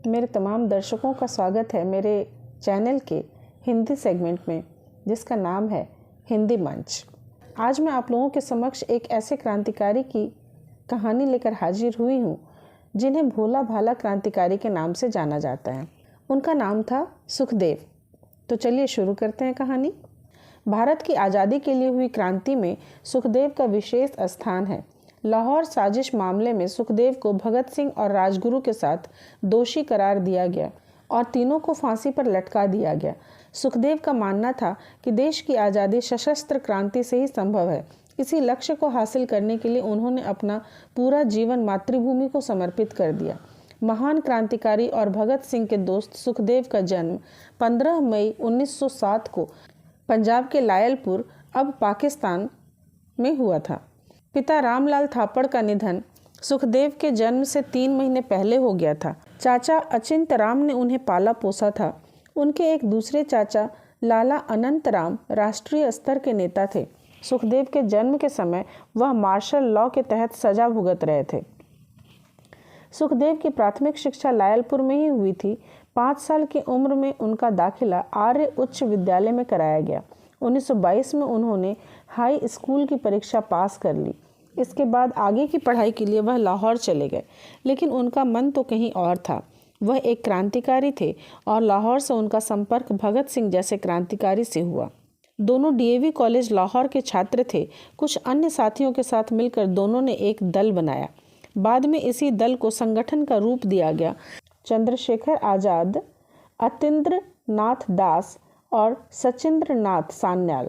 मेरे तमाम दर्शकों का स्वागत है मेरे चैनल के हिंदी सेगमेंट में, जिसका नाम है हिंदी मंच। आज मैं आप लोगों के समक्ष एक ऐसे क्रांतिकारी की कहानी लेकर हाजिर हुई हूँ जिन्हें भोला भाला क्रांतिकारी के नाम से जाना जाता है। उनका नाम था सुखदेव। तो चलिए शुरू करते हैं कहानी। भारत की आज़ादी के लिए हुई क्रांति में सुखदेव का विशेष स्थान है। लाहौर साजिश मामले में सुखदेव को भगत सिंह और राजगुरु के साथ दोषी करार दिया गया और तीनों को फांसी पर लटका दिया गया। सुखदेव का मानना था कि देश की आज़ादी सशस्त्र क्रांति से ही संभव है। इसी लक्ष्य को हासिल करने के लिए उन्होंने अपना पूरा जीवन मातृभूमि को समर्पित कर दिया। महान क्रांतिकारी और भगत सिंह के दोस्त सुखदेव का जन्म 15 मई 1907 को पंजाब के लायलपुर, अब पाकिस्तान में हुआ था। पिता रामलाल थापड़ का निधन सुखदेव के जन्म से 3 महीने पहले हो गया था। चाचा अचिंत राम ने उन्हें पाला पोसा था। उनके एक दूसरे चाचा लाला अनंत राम राष्ट्रीय स्तर के नेता थे। सुखदेव के जन्म के समय वह मार्शल लॉ के तहत सजा भुगत रहे थे। सुखदेव की प्राथमिक शिक्षा लायलपुर में ही हुई थी। 5 साल की उम्र में उनका दाखिला आर्य उच्च विद्यालय में कराया गया। 1922 में उन्होंने हाई स्कूल की परीक्षा पास कर ली। इसके बाद आगे की पढ़ाई के लिए वह लाहौर चले गए, लेकिन उनका मन तो कहीं और था। वह एक क्रांतिकारी थे और लाहौर से उनका संपर्क भगत सिंह जैसे क्रांतिकारी से हुआ। दोनों डीएवी कॉलेज लाहौर के छात्र थे। कुछ अन्य साथियों के साथ मिलकर दोनों ने एक दल बनाया। बाद में इसी दल को संगठन का रूप दिया गया। चंद्रशेखर आज़ाद, अतीन्द्र नाथ दास और सचिंद्र नाथ सान्याल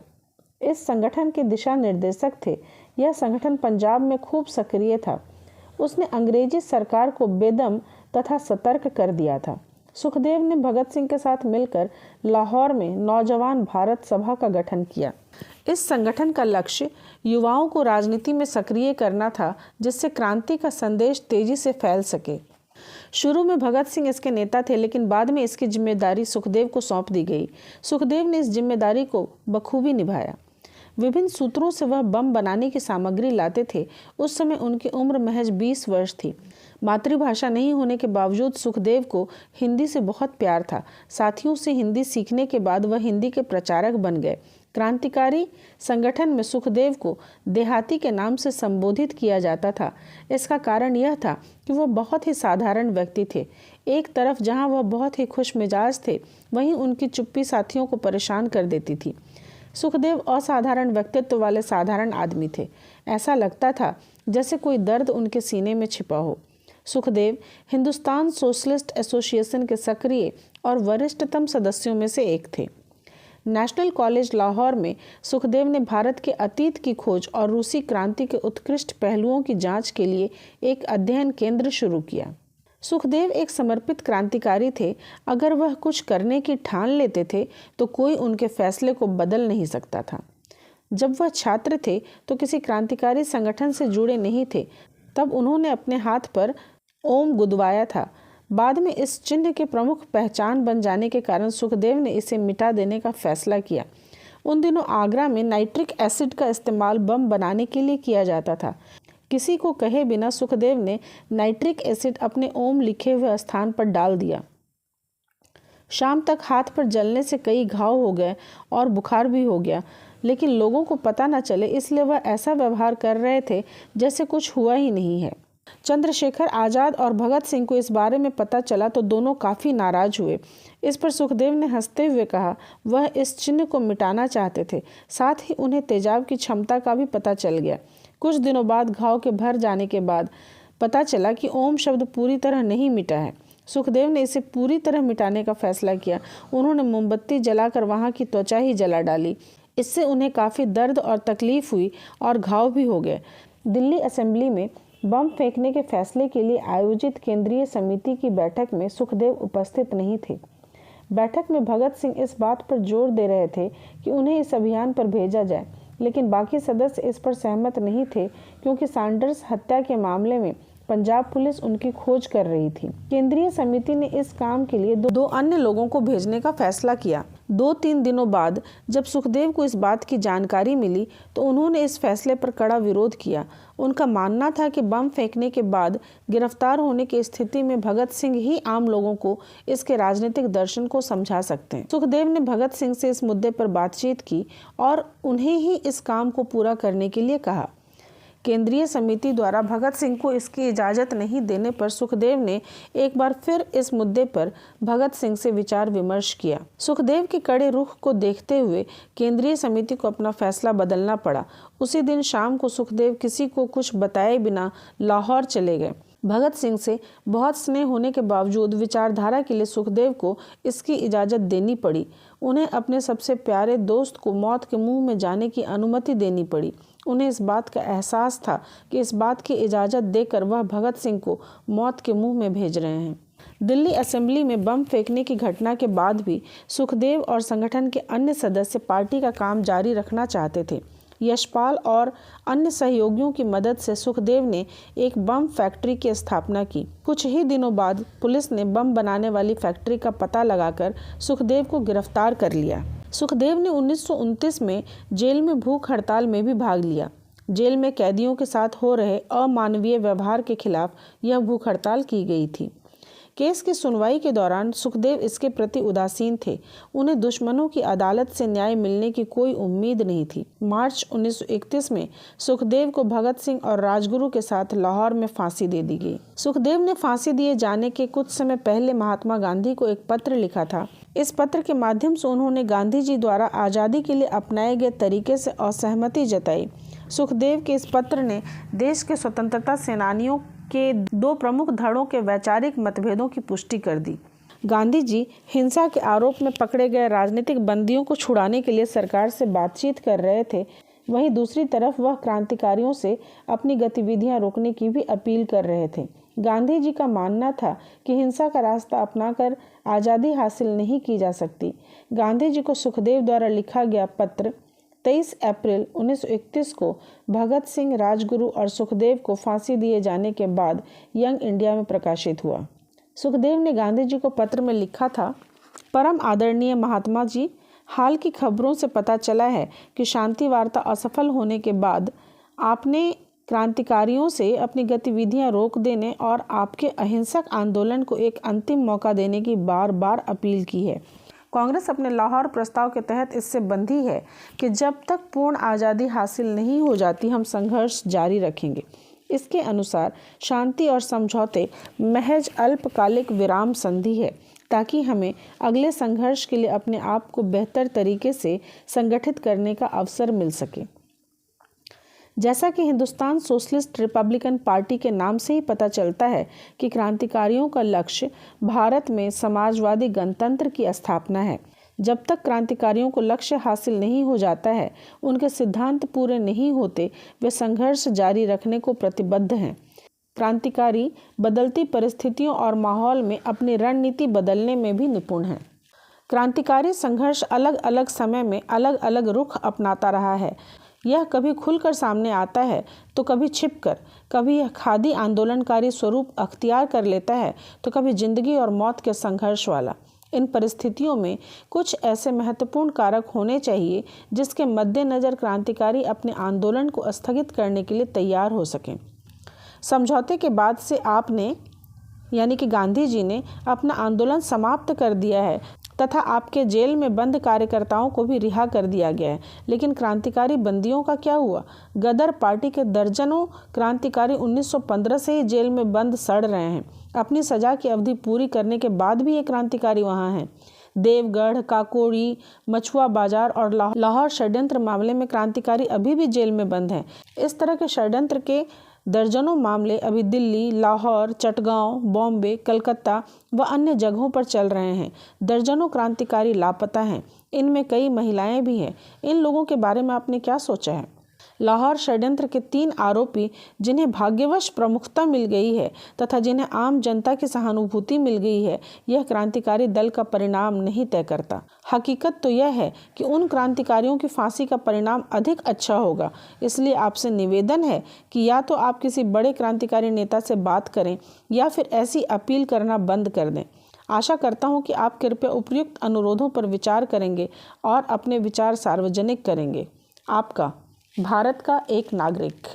इस संगठन के दिशा निर्देशक थे। यह संगठन पंजाब में खूब सक्रिय था। उसने अंग्रेजी सरकार को बेदम तथा सतर्क कर दिया था। सुखदेव ने भगत सिंह के साथ मिलकर लाहौर में नौजवान भारत सभा का गठन किया। इस संगठन का लक्ष्य युवाओं को राजनीति में सक्रिय करना था, जिससे क्रांति का संदेश तेजी से फैल सके। शुरू में भगत सिंह इसके नेता थे, लेकिन बाद में इसकी जिम्मेदारी सुखदेव को सौंप दी गई। सुखदेव ने इस जिम्मेदारी को बखूबी निभाया। विभिन्न सूत्रों से वह बम बनाने की सामग्री लाते थे। उस समय उनकी उम्र महज 20 वर्ष थी। मातृभाषा नहीं होने के बावजूद सुखदेव को हिंदी से बहुत प्यार था। साथियों से हिंदी सीखने के बाद वह हिंदी के प्रचारक बन गए। क्रांतिकारी संगठन में सुखदेव को देहाती के नाम से संबोधित किया जाता था। इसका कारण यह था कि वह बहुत ही साधारण व्यक्ति थे। एक तरफ जहां वह बहुत ही खुश मिजाज थे, वहीं उनकी चुप्पी साथियों को परेशान कर देती थी। सुखदेव असाधारण व्यक्तित्व वाले साधारण आदमी थे। ऐसा लगता था जैसे कोई दर्द उनके सीने में छिपा हो। सुखदेव हिंदुस्तान सोशलिस्ट एसोसिएशन के सक्रिय और वरिष्ठतम सदस्यों में से एक थे। नेशनल कॉलेज लाहौर में सुखदेव ने भारत के अतीत की खोज और रूसी क्रांति के उत्कृष्ट पहलुओं की जांच के लिए एक अध्ययन केंद्र शुरू किया। सुखदेव एक समर्पित क्रांतिकारी थे। अगर वह कुछ करने की ठान लेते थे तो कोई उनके फैसले को बदल नहीं सकता था। जब वह छात्र थे तो किसी क्रांतिकारी संगठन से जुड़े नहीं थे। तब उन्होंने अपने हाथ पर ओम गुदवाया था। बाद में इस चिन्ह के प्रमुख पहचान बन जाने के कारण सुखदेव ने इसे मिटा देने का फैसला किया। उन दिनों आगरा में नाइट्रिक एसिड का इस्तेमाल बम बनाने के लिए किया जाता था। किसी को कहे बिना सुखदेव ने नाइट्रिक एसिड अपने ओम लिखे हुए स्थान पर डाल दिया। शाम तक हाथ पर जलने से कई घाव हो गए और बुखार भी हो गया, लेकिन लोगों को पता न चले, इसलिए वह ऐसा व्यवहार कर रहे थे जैसे कुछ हुआ ही नहीं है। चंद्रशेखर आज़ाद और भगत सिंह को इस बारे में पता चला तो दोनों काफ़ी नाराज हुए। इस पर सुखदेव ने हंसते हुए कहा वह इस चिन्ह को मिटाना चाहते थे। साथ ही उन्हें तेजाब की क्षमता का भी पता चल गया। कुछ दिनों बाद घाव के भर जाने के बाद पता चला कि ओम शब्द पूरी तरह नहीं मिटा है। सुखदेव ने इसे पूरी तरह मिटाने का फैसला किया। उन्होंने मोमबत्ती जलाकर वहाँ की त्वचा ही जला डाली। इससे उन्हें काफ़ी दर्द और तकलीफ हुई और घाव भी हो गए। दिल्ली असेंबली में बम फेंकने के फैसले के लिए आयोजित केंद्रीय समिति की बैठक में सुखदेव उपस्थित नहीं थे। बैठक में भगत सिंह इस बात पर जोर दे रहे थे कि उन्हें इस अभियान पर भेजा जाए, लेकिन बाकी सदस्य इस पर सहमत नहीं थे, क्योंकि सैंडर्स हत्या के मामले में पंजाब पुलिस उनकी खोज कर रही थी। केंद्रीय समिति ने इस काम के लिए दो अन्य लोगों को भेजने का फैसला किया। 2-3 दिनों बाद जब सुखदेव को इस बात की जानकारी मिली तो उन्होंने इस फैसले पर कड़ा विरोध किया। उनका मानना था कि बम फेंकने के बाद गिरफ्तार होने की स्थिति में भगत सिंह ही आम लोगों को इसके राजनीतिक दर्शन को समझा सकते हैं। सुखदेव ने भगत सिंह से इस मुद्दे पर बातचीत की और उन्हें ही इस काम को पूरा करने के लिए कहा। केंद्रीय समिति द्वारा भगत सिंह को इसकी इजाज़त नहीं देने पर सुखदेव ने एक बार फिर इस मुद्दे पर भगत सिंह से विचार विमर्श किया। सुखदेव के कड़े रुख को देखते हुए केंद्रीय समिति को अपना फैसला बदलना पड़ा। उसी दिन शाम को सुखदेव किसी को कुछ बताए बिना लाहौर चले गए। भगत सिंह से बहुत स्नेह होने के बावजूद विचारधारा के लिए सुखदेव को इसकी इजाज़त देनी पड़ी। उन्हें अपने सबसे प्यारे दोस्त को मौत के मुंह में जाने की अनुमति देनी पड़ी। उन्हें इस बात का एहसास था कि इस बात की इजाज़त देकर वह भगत सिंह को मौत के मुंह में भेज रहे हैं। दिल्ली असेंबली में बम फेंकने की घटना के बाद भी सुखदेव और संगठन के अन्य सदस्य पार्टी का काम जारी रखना चाहते थे। यशपाल और अन्य सहयोगियों की मदद से सुखदेव ने एक बम फैक्ट्री की स्थापना की। कुछ ही दिनों बाद पुलिस ने बम बनाने वाली फैक्ट्री का पता लगाकर सुखदेव को गिरफ्तार कर लिया। सुखदेव ने 1929 में जेल में भूख हड़ताल में भी भाग लिया। जेल में कैदियों के साथ हो रहे अमानवीय व्यवहार के खिलाफ यह भूख हड़ताल की गई थी। केस की सुनवाई के दौरान सुखदेव इसके प्रति उदासीन थे। उन्हें दुश्मनों की अदालत से न्याय मिलने की कोई उम्मीद नहीं थी। मार्च 1931 में सुखदेव को भगत सिंह और राजगुरु के साथ लाहौर में फांसी दे दी गई। सुखदेव ने फांसी दिए जाने के कुछ समय पहले महात्मा गांधी को एक पत्र लिखा था। इस पत्र के माध्यम से उन्होंने गांधी जी द्वारा आज़ादी के लिए अपनाए गए तरीके से असहमति जताई। सुखदेव के इस पत्र ने देश के स्वतंत्रता सेनानियों के 2 प्रमुख धड़ों के वैचारिक मतभेदों की पुष्टि कर दी। गांधी जी हिंसा के आरोप में पकड़े गए राजनीतिक बंदियों को छुड़ाने के लिए सरकार से बातचीत कर रहे थे। वहीं दूसरी तरफ वह क्रांतिकारियों से अपनी गतिविधियां रोकने की भी अपील कर रहे थे। गांधी जी का मानना था कि हिंसा का रास्ता अपनाकर आज़ादी हासिल नहीं की जा सकती। गांधी जी को सुखदेव द्वारा लिखा गया पत्र 23 अप्रैल 1931 को भगत सिंह, राजगुरु और सुखदेव को फांसी दिए जाने के बाद यंग इंडिया में प्रकाशित हुआ। सुखदेव ने गांधी जी को पत्र में लिखा था, परम आदरणीय महात्मा जी, हाल की खबरों से पता चला है कि शांति वार्ता असफल होने के बाद आपने क्रांतिकारियों से अपनी गतिविधियां रोक देने और आपके अहिंसक आंदोलन को एक अंतिम मौका देने की बार बार अपील की है। कांग्रेस अपने लाहौर प्रस्ताव के तहत इससे बंधी है कि जब तक पूर्ण आज़ादी हासिल नहीं हो जाती हम संघर्ष जारी रखेंगे। इसके अनुसार शांति और समझौते महज अल्पकालिक विराम संधि है ताकि हमें अगले संघर्ष के लिए अपने आप को बेहतर तरीके से संगठित करने का अवसर मिल सके। जैसा कि हिंदुस्तान सोशलिस्ट रिपब्लिकन पार्टी के नाम से ही पता चलता है कि क्रांतिकारियों का लक्ष्य भारत में समाजवादी गणतंत्र की स्थापना है। जब तक क्रांतिकारियों को लक्ष्य हासिल नहीं हो जाता है, उनके सिद्धांत पूरे नहीं होते, वे संघर्ष जारी रखने को प्रतिबद्ध हैं। क्रांतिकारी बदलती परिस्थितियों और माहौल में अपनी रणनीति बदलने में भी निपुण हैं। क्रांतिकारी संघर्ष अलग अलग समय में अलग अलग रुख अपनाता रहा है। यह कभी खुलकर सामने आता है तो कभी छिपकर, कभी यह खादी आंदोलनकारी स्वरूप अख्तियार कर लेता है तो कभी जिंदगी और मौत के संघर्ष वाला। इन परिस्थितियों में कुछ ऐसे महत्वपूर्ण कारक होने चाहिए जिसके मद्देनज़र क्रांतिकारी अपने आंदोलन को स्थगित करने के लिए तैयार हो सकें। समझौते के बाद से आपने यानी कि गांधी जी ने अपना आंदोलन समाप्त कर दिया है तथा आपके जेल में बंद कार्यकर्ताओं को भी रिहा कर दिया गया है। लेकिन क्रांतिकारी बंदियों का क्या हुआ? गदर पार्टी के दर्जनों क्रांतिकारी 1915 से ही जेल में बंद सड़ रहे हैं। अपनी सजा की अवधि पूरी करने के बाद भी ये क्रांतिकारी वहाँ हैं। देवगढ़, काकोरी, मछुआ बाजार और लाहौर षड्यंत्र मामले में क्रांतिकारी अभी भी जेल में बंद हैं। इस तरह के षड्यंत्र के दर्जनों मामले अभी दिल्ली, लाहौर, चटगांव, बॉम्बे, कलकत्ता व अन्य जगहों पर चल रहे हैं। दर्जनों क्रांतिकारी लापता हैं। इनमें कई महिलाएं भी हैं। इन लोगों के बारे में आपने क्या सोचा है? लाहौर षड्यंत्र के 3 आरोपी जिन्हें भाग्यवश प्रमुखता मिल गई है तथा जिन्हें आम जनता की सहानुभूति मिल गई है, यह क्रांतिकारी दल का परिणाम नहीं तय करता। हकीकत तो यह है कि उन क्रांतिकारियों की फांसी का परिणाम अधिक अच्छा होगा। इसलिए आपसे निवेदन है कि या तो आप किसी बड़े क्रांतिकारी नेता से बात करें या फिर ऐसी अपील करना बंद कर दें। आशा करता हूँ कि आप कृपया उपयुक्त अनुरोधों पर विचार करेंगे और अपने विचार सार्वजनिक करेंगे। आपका भारत का एक नागरिक।